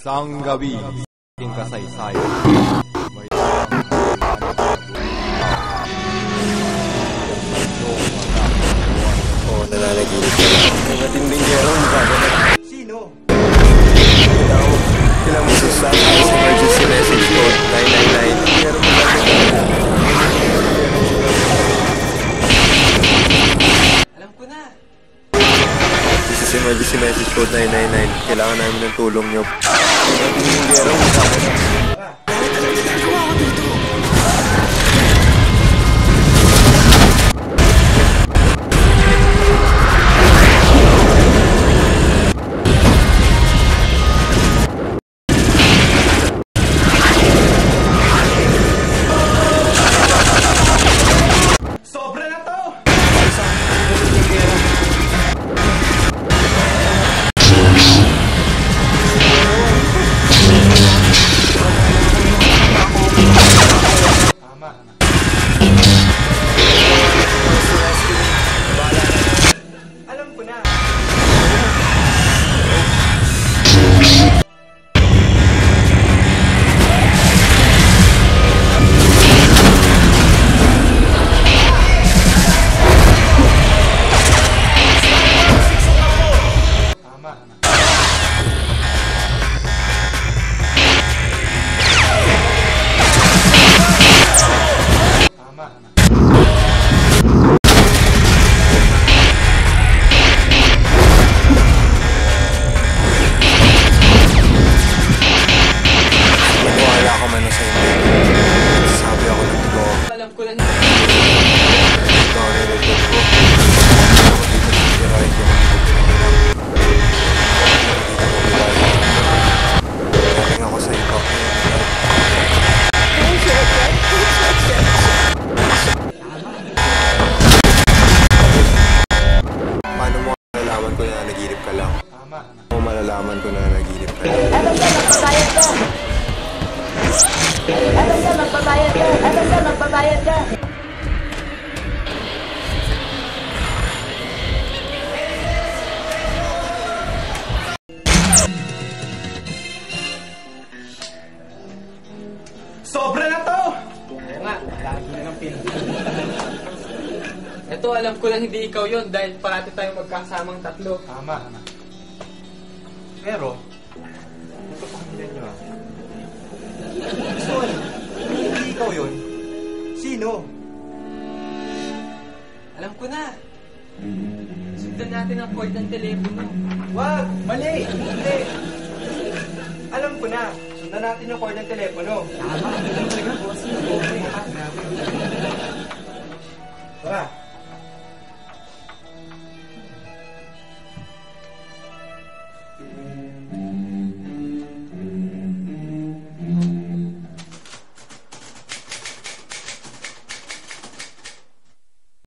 Isang gabi, aking kasaysayan. May nananaginip ka lang. May matinding gero, mukha ka na. Sino? Kailang masasabi sa emergency message code 999. Gero mo lang. Alam ko na. This is emergency message code 999. Kailangan namin ng tulong nyo. May matinding gero, mukha ka na. Malalaman ko na naginip ka lang. Eto siya, magbabayad ka! Eto siya, magbabayad ka! Eto siya, magbabayad ka! Sobra na to! Oo nga, lagi na ng pin. Ito, alam ko lang hindi ikaw yun dahil parati tayong magkasamang tatlo. Tama. Pero, ito pakinggan nyo ah. Son, hindi ikaw yun. Sino? Alam ko na. Sundan natin ang cord ng telepono. Wag! Mali! Hindi! Alam ko na. Sundan natin yung cord ng telepono. Tama.